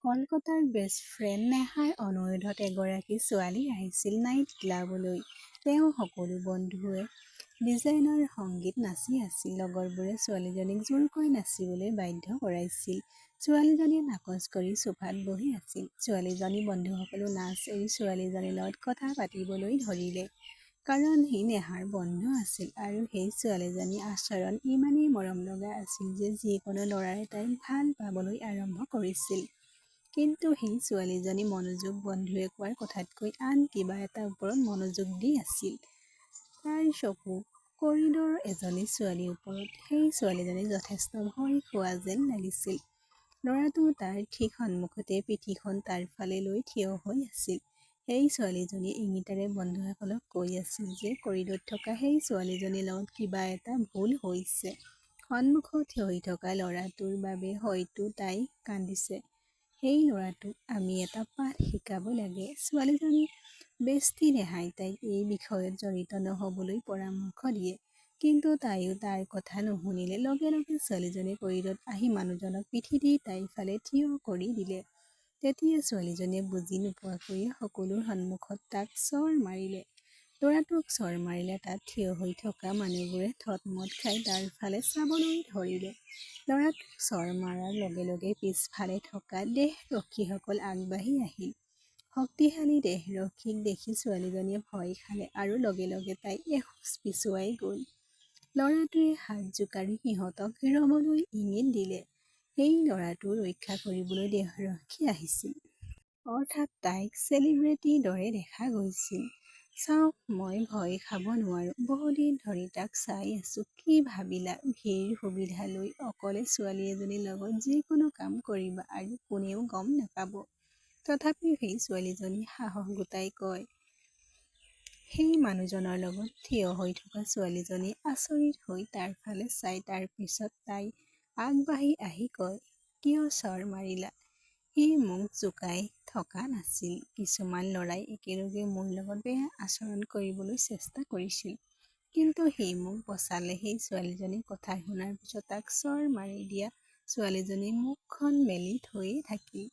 কলকাতাৰ best friend নেহাৰ অনুৰোধত এগৰাকী ছোৱালী আহিছিল নাইট ক্লাবলৈ। তেওঁ সকলো বন্ধুৱে ডিজাইনাৰ সংগীত নাচি আছিল। লগৰবোৰে ছোৱালীজনীক জোৰকৈ নাচিবলৈ বাধ্য কৰাইছিল। ছোৱালীজনীয়ে নাকচ কৰি সোফাত বহি আছিল। ছোৱালীজনী বন্ধুসকলো নাচ এৰি ছোৱালীজনীৰ লগত কথা পাতিবলৈ ধৰিলে। কাৰণ সি নেহাৰ বন্ধু আছিল আৰু সেই ছোৱালীজনীৰ আচৰণ ইমানেই মৰমলগা আছিল যে যিকোনো ল'ৰাই তাইক ভাল পাবলৈ আৰম্ভ কৰিছিল। কিন্তু সেই ছোৱালীজনী মনোযোগ বন্ধুৱে কোৱাৰ কথাতকৈ আন কিবা এটাৰ ওপৰত মনোযোগ দি আছিল। তাইৰ চকু কৰিডৰৰ এজনী ছোৱালীৰ ওপৰত। সেই ছোৱালীজনী যথেষ্ট ভয় খোৱা যেন লাগিছিল। ল'ৰাটো তাৰ ঠিক সন্মুখতে পিঠিখন তাৰ ফালে লৈ থিয় হৈ আছিল। সেই ছোৱালীজনীয়ে ইংগিতেৰে বন্ধুসকলক কৈ আছিল যে কৰিডৰত থকা সেই ছোৱালীজনীৰ লগত কিবা এটা ভুল হৈছে। সন্মুখত থিয় হৈ থকা ল'ৰাটোৰ বাবে হয়তো তাই কান্দিছে। সেই ল'ৰাটোক আমি এটা পাঠ শিকাব লাগে। ছোৱালীজনীৰ বেষ্টি নেহাই তাইক এই বিষয়ত জড়িত নহ'বলৈ পৰামৰ্শ দিয়ে। কিন্তু তাইও তাৰ কথা নুশুনিলে। লগে লগে ছোৱালীজনীয়ে কৰিডৰত আহি মানুহজনক পিঠি দি তাইৰ ফালে থিয় কৰি দিলে। তেতিয়া ছোৱালীজনীয়ে বুজি নোপোৱাকৈয়ে সকলোৰ সন্মুখত তাক চৰ মাৰিলে। ল'ৰাটোক চৰ মাৰিলে। তাত থিয় হৈ থকা মানুহবোৰে থতমত খাই তাৰ ফালে চাবলৈ ধৰিলে। ল'ৰাটোক চৰ মৰাৰ লগে লগে পিছফালে থকা দেহৰক্ষীসকল আগবাঢ়ি আহিল। শক্তিশালী দেহৰক্ষীক দেখি ছোৱালীজনীয়ে ভয় খালে আৰু লগে লগে তাই এখোজ পিছুৱাই গ'ল। ল'ৰাটোৱে হাত জোকাৰি সিহঁতক ৰ'বলৈ ইংগিত দিলে। সেই ল'ৰাটো ৰক্ষা কৰিবলৈ দেহৰক্ষী আহিছিল। অৰ্থাৎ তাইক চেলিব্ৰিটিৰ দৰে দেখা গৈছিল। চাওক, মই ভয় খাব নোৱাৰো। বহুদিন ধৰি তাক চাই আছো। কি ভাবিলা? ভিৰ সুবিধা লৈ অকলে ছোৱালী এজনীৰ লগত যিকোনো কাম কৰিবা আৰু কোনেও গম নাপাব। তথাপিও সেই ছোৱালীজনীয়ে সাহস গোটাই কয়। সেই মানুহজনৰ লগত থিয় হৈ থকা ছোৱালীজনীয়ে আচৰিত হৈ তাৰ ফালে চাই। তাৰ পিছত তাই আগবাঢ়ি আহি কয়, কিয় চৰ মাৰিলা? সি মোক জোকাই থকা নাছিল। কিছুমান ল'ৰাই একেলগে মোৰ লগত বেয়া আচৰণ কৰিবলৈ চেষ্টা কৰিছিল। কিন্তু সি মোক বচালে। সেই ছোৱালীজনীৰ কথা শুনাৰ পিছত তাক চৰ মাৰি দিয়া ছোৱালীজনী মুখখন মেলি থৈয়ে থাকিল।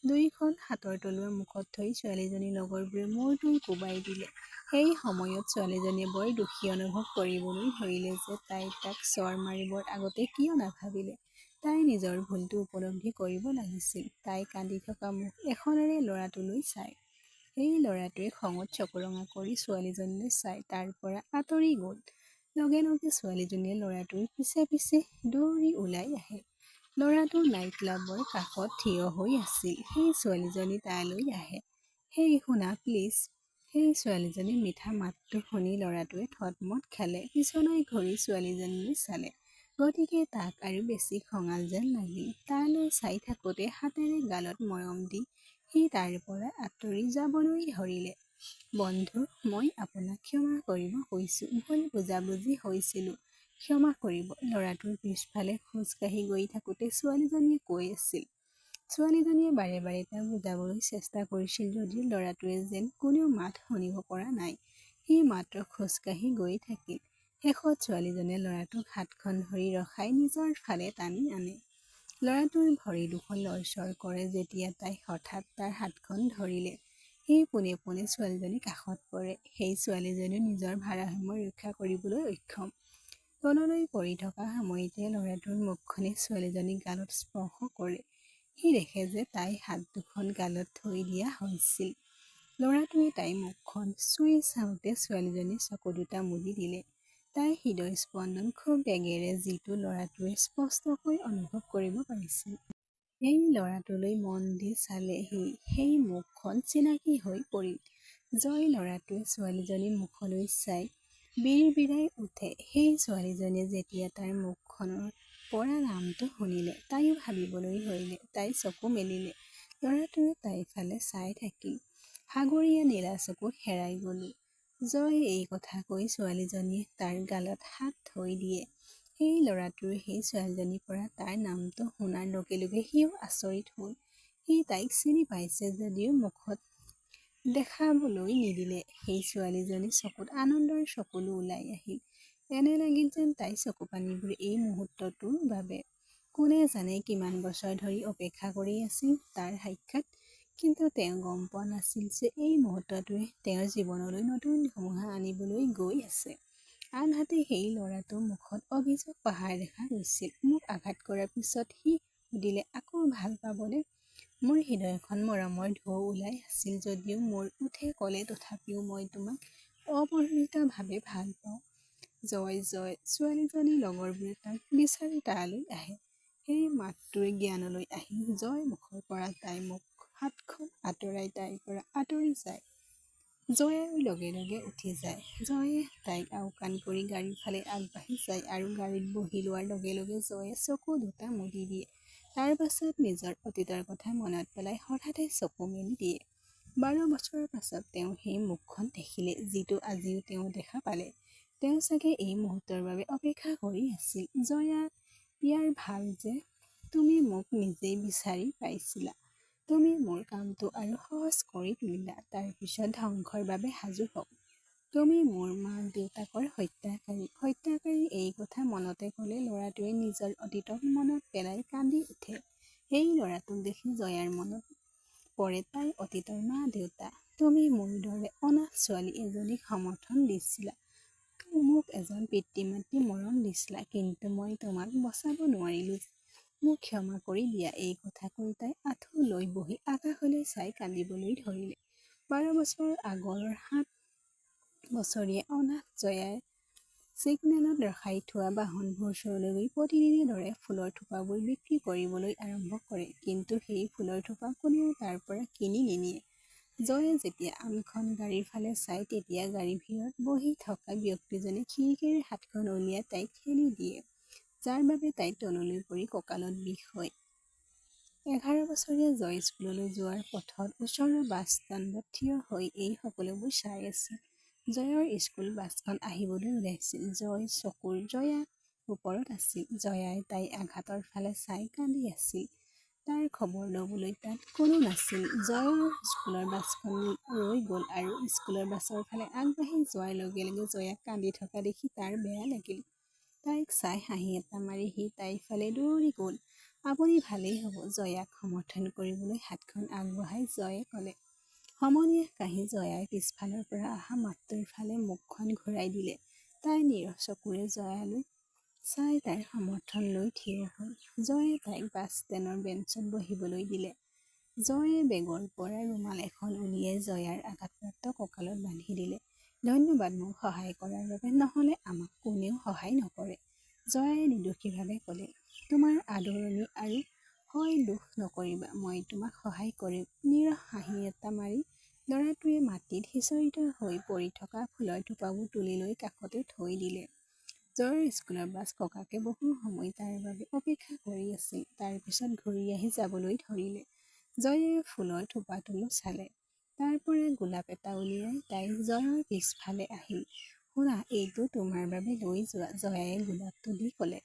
দুইখন হাতৰ তলুৱা মুখত থৈ ছোৱালীজনীৰ লগৰবোৰে মূৰটো কোবাই দিলে। সেই সময়ত ছোৱালীজনীয়ে বৰ দোষী অনুভৱ কৰিবলৈ ধৰিলে যে তাই তাক চৰ মাৰিবৰ আগতে কিয় নাভাবিলে। তাই নিজৰ ভুলটো উপলব্ধি কৰিব লাগিছিল। তাই কান্দি থকা মুখ এখনেৰে ল'ৰাটোলৈ চায়। সেই ল'ৰাটোৱে খঙত চকুৰঙা কৰি ছোৱালীজনীলৈ চাই তাৰ পৰা আঁতৰি গ'ল। লগে লগে ছোৱালীজনীয়ে ল'ৰাটোৰ পিছে পিছে দৌৰি ওলাই আহে। ল'ৰাটো নাইট ক্লাবৰ কাষত থিয় হৈ আছিল। সেই ছোৱালীজনী তালৈ আহে। হেই শুনা প্লিজ। সেই ছোৱালীজনীৰ মিঠা মাতটো শুনি ল'ৰাটোৱে থতমত খালে। পিছলৈ ঘূৰি ছোৱালীজনীলৈ চালে। গতিকে তাক আৰু বেছি খঙাল যেন লাগিল। তালৈ চাই থাকোতে হাতেৰে গালত মৰম দি সি তাৰ পৰা আঁতৰি যাবলৈ ধৰিলে। বন্ধু, মই আপোনাক ক্ষমা কৰিব কৈছো। ভুল বুজাবুজি হৈছিলো। ক্ষমা কৰিব। ল'ৰাটোৰ পিছফালে খোজ কাঢ়ি গৈ থাকোতে ছোৱালীজনীয়ে কৈ আছিল। ছোৱালীজনীয়ে বাৰে বাৰে তাক বুজাবলৈ চেষ্টা কৰিছিল যদিও ল'ৰাটোৱে যেন কোনেও মাত শুনিব পৰা নাই। সি মাত্ৰ খোজ কাঢ়ি গৈ থাকিল। শেষত ছোৱালীজনীয়ে ল'ৰাটোক হাতখন ধৰি ৰখাই নিজৰ ফালে টানি আনে। ল'ৰাটোৰ ভৰি দুখন লৰচৰ কৰে যেতিয়া তাই হঠাৎ তাৰ হাতখন ধৰিলে। সি পোনে পোনে ছোৱালীজনীৰ কাষত পৰে। সেই ছোৱালীজনীও নিজৰ ভাৰসাম্য ৰক্ষা কৰিবলৈ অক্ষম। তললৈ পৰি থকা সময়তে ল'ৰাটোৰ মুখখনে ছোৱালীজনীৰ গালত স্পৰ্শ কৰে। সি দেখে যে তাইৰ হাত দুখন গালত থৈ দিয়া হৈছিল। ল'ৰাটোৱে তাইৰ মুখখন চুই চাওঁতে ছোৱালীজনীয়ে চকু দুটা মুদি দিলে। তাইৰ হৃদয় স্পন্দন খুব বেগেৰে, যিটো ল'ৰাটোৱে স্পষ্টকৈ অনুভৱ কৰিব পাৰিছিল। সেই ল'ৰাটোলৈ মন দি চালে সি। সেই মুখখন চিনাকি হৈ পৰিল। জয় ল'ৰাটোৱে ছোৱালীজনীৰ মুখলৈ চাই বিৰিবিৰাই উঠে। সেই ছোৱালীজনীয়ে যেতিয়া তাৰ মুখখনৰ পৰা নামটো শুনিলে, তাইও ভাবিবলৈ ধৰিলে। তাই চকু মেলিলে। ল'ৰাটোৱে তাইৰ ফালে চাই থাকিল। সাগৰীয়া নীলা চকুত হেৰাই গলো। জয় এই কথা কৈ ছোৱালীজনীয়ে তাৰ গালত হাত থৈ দিয়ে। সেই ল'ৰাটোৱে সেই ছোৱালীজনীৰ পৰা তাৰ নামটো শুনাৰ লগে লগে সিও আচৰিত হ'ল। সি তাইক চিনি পাইছে যদিও মুখত দেখাবলৈ নিদিলে। সেই ছোৱালীজনীৰ চকুত আনন্দৰ চকুলো ওলাই আহিল। এনে লাগিল যেন তাইৰ চকুপানীবোৰ এই মুহূৰ্তটোৰ বাবে কোনে জানে কিমান বছৰ ধৰি অপেক্ষা কৰি আছিল তাৰ সাক্ষাৎ। কিন্তু তেওঁ গম পোৱা নাছিল যে এই মুহূৰ্তটোৱে তেওঁৰ জীৱনলৈ নতুন ধুমুহা আনিবলৈ গৈ আছে। আনহাতে সেই ল'ৰাটোৰ মুখত অভিযোগ পাহাৰ দেখা গৈছিল। মোক আঘাত কৰাৰ পিছত সি সুধিলে, আকৌ ভাল পাবনে? মোৰ হৃদয়খন মৰমৰ ঢৌ ওলাই আছিল যদিও মোৰ উঠে ক'লে, তথাপিও মই তোমাক অপৰিমিতভাৱে ভাল পাওঁ। জয় জয়। ছোৱালীজনীৰ লগৰবোৰে তাক বিচাৰি তালৈ আহে। সেই মাতটোৱে জ্ঞানলৈ আহি জয় মুখৰ পৰা তাই মুখ হাতখন আঁতৰাই তাইৰ পৰা আঁতৰি যায়। জয়াৰ লগে লগে উঠি যায়। জয়ে তাইক আওকাণ কৰি গাড়ীৰ ফালে আগবাঢ়ি যায় আৰু গাড়ীত বহি লোৱাৰ লগে লগে জয়ে চকু দুটা মুদি দিয়ে। তাৰ পাছত নিজৰ অতীতৰ কথা মনত পেলাই হঠাতে চকু মেলি দিয়ে। 12 বছৰৰ পাছত তেওঁ সেই মুখখন দেখিলে, যিটো আজিও তেওঁ দেখা পালে। তেওঁ চাগে এই মুহূৰ্তৰ বাবে অপেক্ষা কৰি আছিল। জয়া, ইয়াৰ ভাল যে তুমি মোক নিজেই বিচাৰি পাইছিলা। তুমি মোৰ কামটো আৰু সহজ কৰি তুলিলা। তাৰ পিছত ধ্বংসৰ বাবে সাজু হওক। তুমি মোৰ মাক দেউতাকৰ হত্যাকাৰী। এই কথা মনতে ক'লে ল'ৰাটোৱে নিজৰ অতীতক মনত পেলাই কান্দি উঠে। সেই ল'ৰাটোক দেখি জয়াৰ মনত পৰে তাইৰ অতীতৰ মা দেউতা। তুমি মোৰ দৰে অনাথ ছোৱালী এজনীক সমৰ্থন দিছিলা। মোক এজন পিতৃ-মাতৃ মৰম দিছিলা, কিন্তু মই তোমাক বচাব নোৱাৰিলো। মোক ক্ষমা কৰি দিয়া। এই কথা কৈ তাই আঁঠু লৈ বহি আকাশলৈ চাই কান্দিবলৈ ধৰিলে। 12 বছৰ আগৰ 7 বছৰীয়া অনাথ জয়াই ছিগনেলত ৰখাই থোৱা বাহনবোৰ ওচৰলৈ গৈ প্ৰতিদিনে দৰে ফুলৰ থোপাবোৰ বিক্ৰী কৰিবলৈ আৰম্ভ কৰে। কিন্তু সেই ফুলৰ থোপা কোনেও তাৰ পৰা কিনি নিনিয়ে। জয়ে যেতিয়া আনখন গাড়ীৰ ফালে চায়, তেতিয়া গাড়ীৰ ভিৰত বহি থকা ব্যক্তিজনে খিৰিকীৰে হাতখন উলিয়াই তাইক ঠেলি দিয়ে, যাৰ বাবে তাই তললৈ পৰি কঁকালত বিষ হয়। 11 বছৰীয়া জয় স্কুললৈ যোৱাৰ পথত ওচৰৰ বাছ ষ্টেণ্ডত থিয় হৈ এই সকলোবোৰ চাই আছিল। জয়ৰ স্কুল বাছখন আহিবলৈ ওলাইছিল। জয়া ওপৰত আছিল। জয়াই তাইৰ আঘাতৰ ফালে চাই কান্দি আছিল। তাৰ খবৰ ল'বলৈ তাত কোনো নাছিল। জয়ৰ স্কুলৰ বাছখন ৰৈ গ'ল আৰু স্কুলৰ বাছৰ ফালে আগবাঢ়ি যোৱাৰ লগে লগে জয়াক কান্দি থকা দেখি তাৰ বেয়া লাগিল। তাইক চাই হাঁহি এটা মাৰি সি তাইৰ ফালে দৌৰি গ'ল। আপুনি ভালেই হ'ব। জয়াক সমৰ্থন কৰিবলৈ হাতখন আগবঢ়াই জয়ে ক'লে। সমনীয়া কাহি জয়াৰ পিছফালৰ পৰা অহা মাতটোৰ ফালে মুখখন ঘূৰাই দিলে। তাই নীৰৱ চকুৰে জয়ালৈ চাই তাইৰ সমৰ্থন লৈ থিয় হ'ল। জয়ে তাইক বাছ ষ্টেণ্ডৰ বেঞ্চত বহিবলৈ দিলে। জয়ে বেগৰ পৰা ৰুমাল এখন উলিয়াই জয়াৰ আঘাতপ্ৰাপ্ত কঁকালত বান্ধি দিলে। ধন্যবাদ মোক সহায় কৰাৰ বাবে, নহ'লে আমাক কোনেও সহায় নকৰে। জয়াই নিৰ্দোষীভাৱে ক'লে। তোমাৰ আদৰণি আৰু হয়, দুখ নকৰিবা, মই তোমাক সহায় কৰিম। নীৰৱ হাঁহি এটা মাৰি ল'ৰাটোৱে মাটিত সিঁচৰিত হৈ পৰি থকা ফুলৰ থোপাবোৰ তুলি লৈ কাষতে থৈ দিলে। জয়ৰ স্কুলৰ বাছ ককাকে বহু সময় তাৰ বাবে অপেক্ষা কৰি আছিল। তাৰ পিছত ঘূৰি আহি যাবলৈ ধৰিলে। জয়ে ফুলৰ থোপাটোলৈ চালে। তাৰ পৰা গোলাপ এটা উলিয়াই তাই জয়ৰ পিছফালে আহিল। শুনা, এইটো তোমাৰ বাবে লৈ যোৱা, জয়াই গোলাপটো দি ক'লে।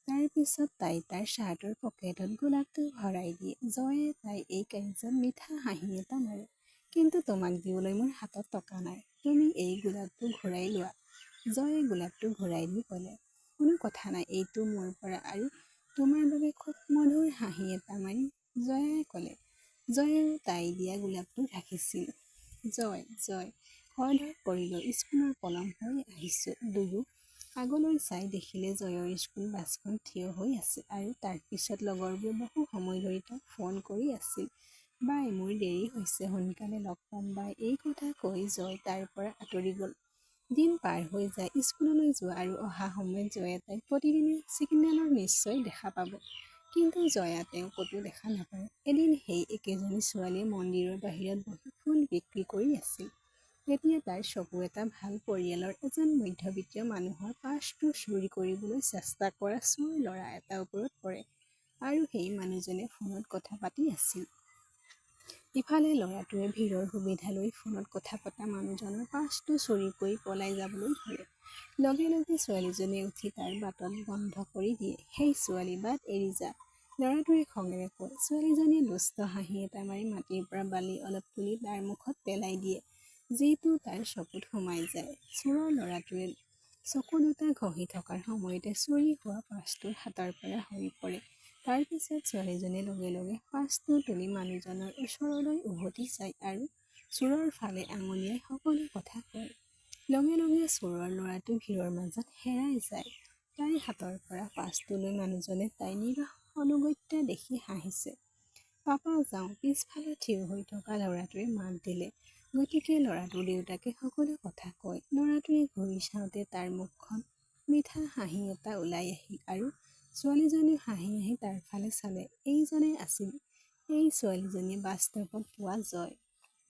তাৰ পিছত তাই তাৰ শ্বাৰ্টৰ পকেটত গোলাপটো ভৰাই দিয়ে। জয়ে তাই এই কাৰ্য্যত মিঠা হাঁহি এটা মাৰে। কিন্তু তোমাক দিবলৈ মোৰ হাতত টকা নাই। তুমি এই গোলাপটো ঘূৰাই লোৱা। জয়ে গোলাপটো ঘূৰাই দি ক'লে, কোনো কথা নাই, এইটো মোৰ পৰা আৰু তোমাৰ বাবে। খুব মধুৰ হাঁহি এটা মাৰি জয়াই ক'লে। জয়েও তাই দিয়া গোলাপটো ৰাখিছিল। জয় খৰধৰ কৰিলো, স্কুলৰ পলম হৈ আহিছো। দুয়ো আগলৈ চাই দেখিলে জয়ৰ স্কুল বাছখন থিয় হৈ আছে আৰু তাৰ পিছত লগৰবোৰে বহু সময় ধৰি তাক ফোন কৰি আছিল। বাই, মোৰ দেৰি হৈছে, সোনকালে লগ পাম বাই। এই কথা কৈ জয় তাৰ পৰা আঁতৰি গ'ল। দিন পাৰ হৈ যায়। স্কুললৈ যোৱা আৰু অহা সময়ত জয়ে তাইক প্ৰতিদিনে ছিগনেলত নিশ্চয় দেখা পাব। কিন্তু জয়া তেওঁক ক'তো দেখা নাপায়। এদিন সেই একেজনী ছোৱালীয়ে মন্দিৰৰ বাহিৰত বহি ফুল বিক্ৰী কৰি আছিল। তেতিয়া তাইৰ চকু এটা ভাল পৰিয়ালৰ এজন মধ্যবিত্ত মানুহৰ পাৰ্চটো চুৰি কৰিবলৈ চেষ্টা কৰা চোৰ ল'ৰা এটাৰ ওপৰত পৰে আৰু সেই মানুহজনে ফোনত কথা পাতি আছিল। ইফালে ল'ৰাটোৱে ভিৰৰ সুবিধা লৈ ফোনত কথা পতা মানুহজনৰ পাৰ্চটো চুৰি কৰি পলাই যাবলৈ ধৰে। লগে লগে ছোৱালীজনীয়ে উঠি তাৰ বাটত বন্ধ কৰি দিয়ে। সেই ছোৱালী, বাট এৰি যা, ল'ৰাটোৱে খঙেৰে কয়। ছোৱালীজনীয়ে দুষ্ট হাঁহি এটা মাৰি মাটিৰ পৰা বালি অলপ তুলি তাৰ মুখত পেলাই দিয়ে, যিটো তাৰ চকুত সোমাই যায়। চোৰৰ ল'ৰাটোৱে চকু দুটা ঘঁহি থকাৰ সময়তে চুৰি হোৱা পাৰ্চটো হাতৰ পৰা সৰি পৰে। তাৰ পিছত ছোৱালীজনীয়ে লগে লগে পাছটো তুলি মানুহজনৰ ওচৰলৈ উভতি যায় আৰু চোৰৰ ফালে আঙুলিয়াই সকলো কথা কয়। লগে লগে চোৰৰ ল'ৰাটো ভিৰৰ মাজত হেৰাই যায়। তাইৰ হাতৰ পৰা পাছটো লৈ মানুহজনে তাই নিৰহ অনুগত্য দেখি হাঁহিছে। পাপা যাওঁ, পিছফালে থিয় হৈ থকা ল'ৰাটোৱে মাত দিলে। গতিকে ল'ৰাটোৰ দেউতাকে সকলো কথা কয়। ল'ৰাটোৱে ঘূৰি চাওঁতে তাৰ মুখখন মিঠা হাঁহি এটা ওলাই আহিল আৰু ছোৱালীজনীও হাঁহি হাঁহি তাৰ ফালে চালে। এইজনে আছিল এই ছোৱালীজনীয়ে বাস্তৱত পোৱা জয়।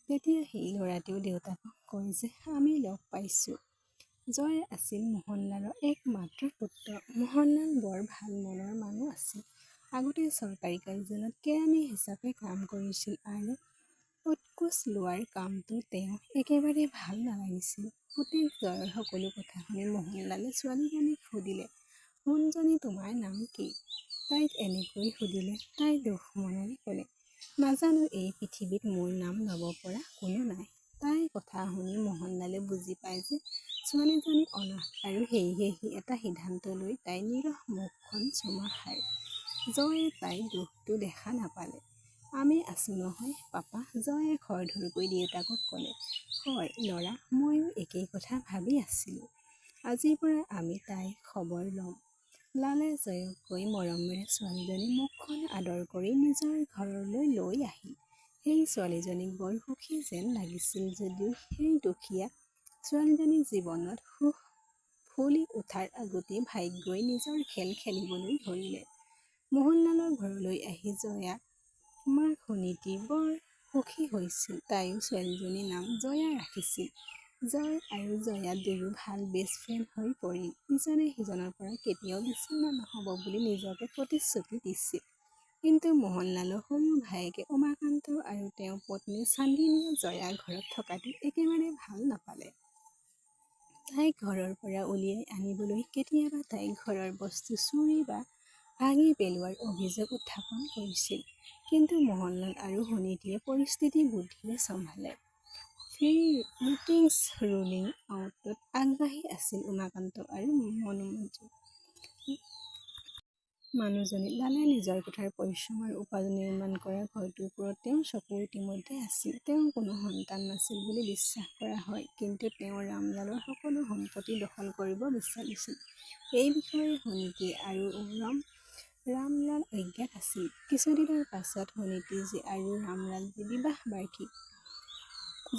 তেতিয়া সেই ল'ৰাটোৱেও দেউতাকক কয় যে আমি লগ পাইছোঁ। জয় আছিল মোহনলালৰ একমাত্ৰ পুত্ৰ। মোহনলাল বৰ ভাল মনৰ মানুহ আছিল। আগতে চৰকাৰী কাৰ্যালয়ত কেৰাণী হিচাপে কাম কৰিছিল আৰু উৎকোচ লোৱাৰ কামটো তেওঁ একেবাৰে ভাল নালাগিছিল। পুতেক জয়ৰ সকলো কথা শুনি মোহনলালে ছোৱালীজনীক সুধিলে, সোণজনী তোমাৰ নাম কি? তাইক এনেকৈ সুধিলে। তাই দুখ মনেৰে ক'লে, নাজানো, এই পৃথিৱীত মোৰ নাম ল'ব পৰা কোনো নাই। তাইৰ কথা শুনি মোহনলালে বুজি পায় যে ছোৱালীজনী অনাথ আৰু সেয়েহে সি এটা সিদ্ধান্ত লৈ তাইৰ নিৰহ মুখখন চুমা খায়। জয়ে তাইৰ দুখটো দেখা নাপালে। আমি আছোঁ নহয় পাপা, জয়ে খৰধৰকৈ দেউতাকক ক'লে। হয় ল'ৰা, ময়ো একেই কথা ভাবি আছিলোঁ। আজিৰ পৰা আমি তাইৰ খবৰ ল'ম। লালে জয়ক কৈ মৰমেৰে ছোৱালীজনীৰ মুখখন আদৰ কৰি নিজৰ ঘৰলৈ লৈ আহিল। সেই ছোৱালীজনীক বৰ সুখী যেন লাগিছিল যদিও সেই দুখীয়া ছোৱালীজনীৰ জীৱনত সুখ ফুলি উঠাৰ আগতেই ভাগ্যই নিজৰ খেল খেলিবলৈ ধৰিলে। মোহনলালৰ ঘৰলৈ আহি জয়া মাক সুনীতি বৰ সুখী হৈছিল। তাইও ছোৱালীজনীৰ নাম জয়া ৰাখিছিল। জয় আৰু জয়া দুয়ো ভাল বেষ্ট ফ্ৰেণ্ড হৈ পৰিল। ইজনে সিজনৰ পৰা কেতিয়াও বিচ্ছিন্ন নহ'ব বুলি নিজকে প্ৰতিশ্ৰুতি দিছিল। কিন্তু মোহনলালৰ সৰু ভায়েকে উমাকান্ত আৰু তেওঁৰ পত্নী চান্দিনীয়ে জয়াৰ ঘৰত থকাটো একেবাৰে ভাল নাপালে। তাইক ঘৰৰ পৰা উলিয়াই আনিবলৈ কেতিয়াবা তাইক ঘৰৰ বস্তু চুৰি বা ভাঙি পেলোৱাৰ অভিযোগ উত্থাপন কৰিছিল। কিন্তু মোহনলাল আৰু সুনীতিয়ে পৰিস্থিতি বুদ্ধিৰে চম্ভালে। ফ্ৰী মিটিংছ ৰুলিং আউটত আগবাঢ়ি আছিল উমাকান্ত আৰু মানুহজনী। লালে নিজৰ কোঠাৰ পৰিশ্ৰম আৰু উপাৰ্জন নিৰ্মাণ কৰা ঘৰটোৰ ওপৰত তেওঁৰ চকু ইতিমধ্যে আছিল। তেওঁৰ কোনো সন্তান নাছিল বুলি বিশ্বাস কৰা হয়, কিন্তু তেওঁ ৰামলালৰ সকলো সম্পত্তি দখল কৰিব বিচাৰিছিল। এই বিষয়ে সুনীতি আৰু ৰামলাল অজ্ঞাত আছিল। কিছুদিনৰ পাছত সুনীতিজী আৰু ৰামলালজীৰ বিবাহ বাৰ্ষিকী।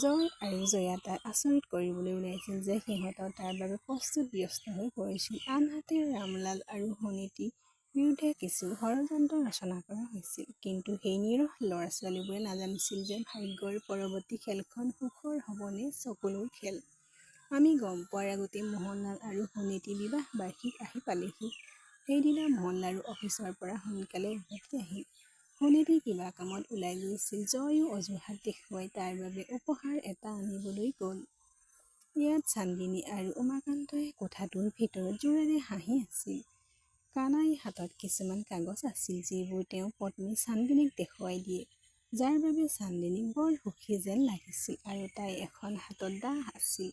জয় আৰু জয়া তাক আচৰিত কৰিবলৈ ওলাইছিল যে সিহঁতৰ তাৰ বাবে প্ৰস্তুত ব্যস্ত হৈ পৰিছিল। আনহাতে ৰামলাল আৰু সুনীতিৰ বিৰুদ্ধে কিছু ষড়যন্ত্ৰ ৰচনা কৰা হৈছিল। কিন্তু সেই নিৰহ ল'ৰা-ছোৱালীবোৰে নাজানিছিল যে ভাগ্যৰ পৰৱৰ্তী খেলখন সুখৰ হ'ব নে চকুলোৰ খেল। আমি গম পোৱাৰ আগতেই মোহনলাল আৰু সুনীতিৰ বিবাহ বাৰ্ষিকী আহি পালেহি। সেইদিনা মোহনলালো অফিচৰ পৰা সোনকালে উভতি আহিল। সুনীতি কিবা কামত ওলাই গৈছিল। জয়ো অজুহাত দেখুৱাই তাৰ বাবে উপহাৰ এটা আনিবলৈ গ'ল। ইয়াত চান্দিনী আৰু উমাকান্তই কোঠাটোৰ ভিতৰত জোৰেৰে হাঁহি আছিল। কানাইৰ হাতত কিছুমান কাগজ আছিল, যিবোৰ তেওঁৰ পত্নী চান্দিনীক দেখুৱাই দিয়ে, যাৰ বাবে চান্দিনীক বৰ সুখী যেন লাগিছিল আৰু তাইৰ এখন হাতত দা আছিল।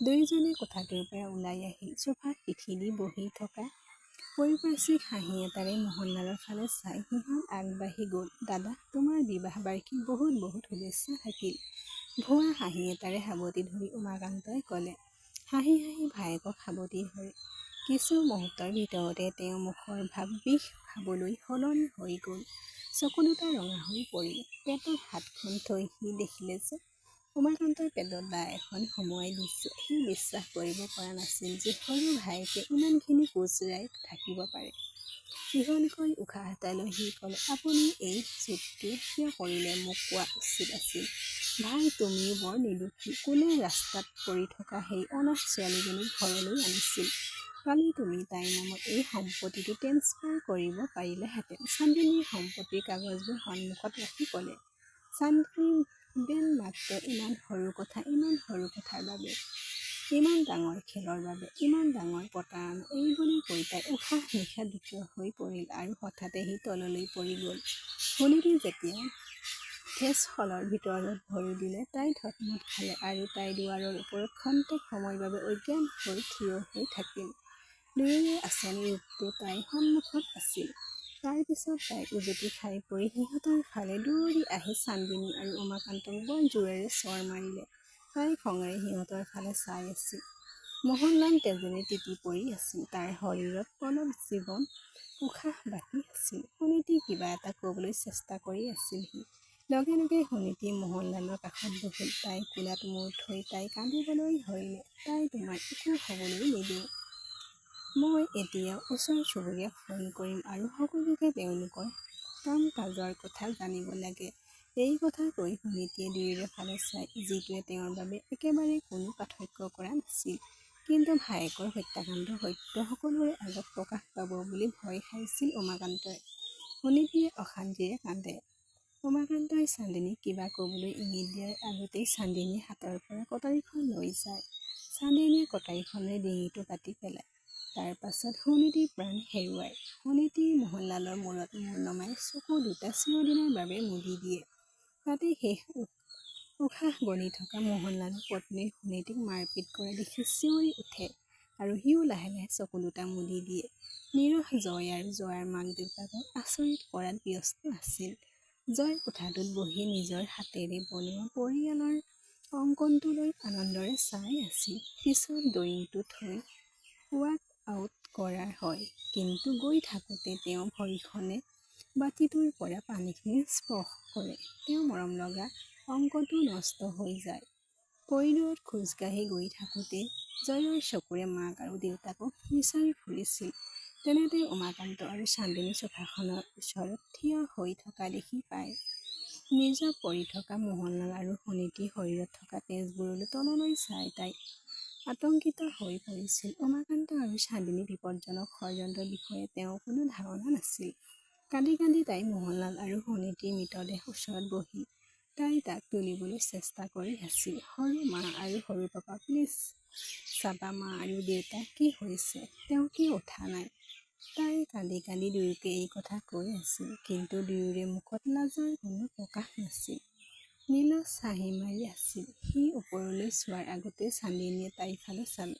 দুয়োজনে কোঠাটোৰ পৰা ওলাই আহি চোফাত পিঠি দি বহি থকা পাৰিপাৰ্শ্বিক হাঁহি এটাৰে মোহনলালৰ ফালে চাই সিহঁত আগবাঢ়ি গ'ল। দাদা, তোমাৰ বিবাহ বাৰ্ষিকীৰ বহুত বহুত শুভেচ্ছা থাকিল। ভুৱা হাঁহি এটাৰে সাৱটি ধৰি উমাকান্তই ক'লে। হাঁহি হাঁহি ভায়েকক সাৱটি ধৰে। কিছু মুহূৰ্তৰ ভিতৰতে তেওঁৰ মুখৰ ভাৱ বিষ ভাৱলৈ সলনি হৈ গ'ল। চকু দুটা ৰঙা হৈ পৰিল। পেটত হাতখন থৈ সি দেখিলে যে উমাকান্তই পেটত দা এখন সুমুৱাই দিছে। সি বিশ্বাস কৰিব পৰা নাছিল যে সৰু ভায়েকে ইমানখিনি কোঁচৰাই থাকিব পাৰে। দীঘলকৈ উশাহ এটা লৈ সি ক'লে, আপুনি এই চুটটো কিয় কৰিলে মোক কোৱা উচিত আছিল। ভাই, তুমিও বৰ নিৰ্দোষী। কোনে ৰাস্তাত পৰি থকা সেই অনাথ ছোৱালীজনীক ঘৰলৈ আনিছিল? কালি তুমি তাইৰ নামত এই সম্পত্তিটো ট্ৰেন্সফাৰ কৰিব পাৰিলাহেঁতেন। চান্দিনীয়ে সম্পত্তিৰ কাগজবোৰ সন্মুখত ৰাখি ক'লে। চান্দিনীবেন মাত্ৰ ইমান সৰু কথা, ইমান সৰু কথাৰ বাবে, ইমান ডাঙৰ খেলৰ বাবে, ইমান ডাঙৰ প্ৰতাৰণা, এই বুলি কৈ তাইৰ উশাহ নিশাহ দ্ৰুত হৈ পৰিল আৰু হঠাতে সি তললৈ পৰি গ'ল। সুনীতি যেতিয়া ঠেচখলৰ ভিতৰত ভৰি দিলে, তাই থতমত খালে আৰু তাই দুৱাৰৰ ওপৰত ক্ষন্তেক সময়ৰ বাবে অজ্ঞান হৈ থিয় হৈ থাকিল। দুয়োৰে আচল ৰূপটো তাইৰ সন্মুখত আছিল। তাৰ পিছত তাই উজুতি খাই পৰি সিহঁতৰ ফালে দৌৰি আহি চান্দিনী আৰু উমাকান্তক বৰ জোৰেৰে চৰ মাৰিলে। তাই খঙেৰে সিহঁতৰ ফালে চাই আছিল। মোহনলাল তেজেৰে তিতি পৰি আছিল। তাৰ শৰীৰত অলপ জীৱন উশাহ বাকী আছিল। সুনীতি কিবা এটা ক'বলৈ চেষ্টা কৰি আছিল সি। লগে লগে সুনীতি মোহনলালৰ কাষত বহিল। তাই কোলাত মূৰ থৈ তাই কান্দিবলৈ ধৰিলে। তাই তোমাৰ একো হ'বলৈ নিদিওঁ। মই এতিয়া ওচৰ চুবুৰীয়াক ফোন কৰিম আৰু সকলোকে তেওঁলোকৰ কাম কাজৰ কথা জানিব লাগে। এই কথা কৈ সুনীতিয়ে দুয়োৰে ফালে চাই, যিটোৱে তেওঁৰ বাবে একেবাৰে কোনো পাৰ্থক্য কৰা নাছিল। কিন্তু ভায়েকৰ হত্যাকাণ্ডৰ সত্য সকলোৰে আগত প্ৰকাশ পাব বুলি ভয় খাইছিল উমাকান্তই। সুনীতিয়ে অশান্তিৰে কান্দে। উমাকান্তই চান্দিনীক কিবা ক'বলৈ ইংগিত দিয়াৰ আগতেই চান্দিনীৰ হাতৰ পৰা কটাৰীখন লৈ যায়। চান্দিনীয়ে কটাৰীখনেৰে ডিঙিটো কাটি পেলায়। তাৰ পাছত সুনীতিৰ প্ৰাণ হেৰুৱায়। সুনীতি মোহনলালৰ মূৰত মূৰ নমাই চকু দুটা চিৰদিনৰ বাবে মুদি দিয়ে। তাতে শেষ উশাহ গণি থকা মোহনলালৰ পত্নীৰ সুনীতিক মাৰপিট কৰা দেখি চিঞৰি উঠে আৰু সিও লাহে লাহে চকু দুটা মুদি দিয়ে। নীৰস জয় আৰু জয়াৰ মাক দেউতাকক আচৰিত কৰাত ব্যস্ত আছিল। জয় কোঠাটোত বহি নিজৰ হাতেৰে বনোৱা পৰিয়ালৰ অংকনটো লৈ আনন্দেৰে চাই আছিল। পিছত ড্ৰয়িংটো থৈ ৱাক আউট কৰা হয়। কিন্তু গৈ থাকোঁতে তেওঁৰ ভৰিখনে বাতিটোৰ পৰা পানীখিনি স্পৰ্শ কৰে। তেওঁৰ মৰমলগা অংকটো নষ্ট হৈ যায়। কৰিডৰত খোজকাঢ়ি গৈ থাকোঁতে জয়ৰ চকুৰে মাক আৰু দেউতাকক বিচাৰি ফুৰিছিল। তেনেতে উমাকান্ত আৰু চান্দিনী চোফাখনৰ ওচৰত থিয় হৈ থকা দেখি পায়। নিজক পৰি থকা মোহনলাল আৰু সুনীতিৰ শৰীৰত থকা তেজবোৰলৈ তললৈ চাই তাই আতংকিত হৈ পৰিছিল। উমাকান্ত আৰু চান্দিনীৰ বিপদজনক ষড়যন্ত্ৰৰ বিষয়ে তেওঁৰ কোনো ধাৰণা নাছিল। কান্দি কান্দি তাই মোহনলাল আৰু সুনীতিৰ মৃতদেহ ওচৰত বহি তাই তাক তুলিবলৈ চেষ্টা কৰি আছিল। সৰু মা আৰু সৰু পাপা, প্লিজ চাবা মা আৰু দেউতা, কি হৈছে? তেওঁ কিয় উঠা নাই? তাই কান্দি কান্দি দুয়োকে এই কথা কৈ আছিল। কিন্তু দুয়োৰে মুখত লাজৰ কোনো প্ৰকাশ নাছিল। নীলজ হাঁহি মাৰি আছিল। সি ওপৰলৈ চোৱাৰ আগতে চান্দিনীয়ে তাইৰ ফালে চালে।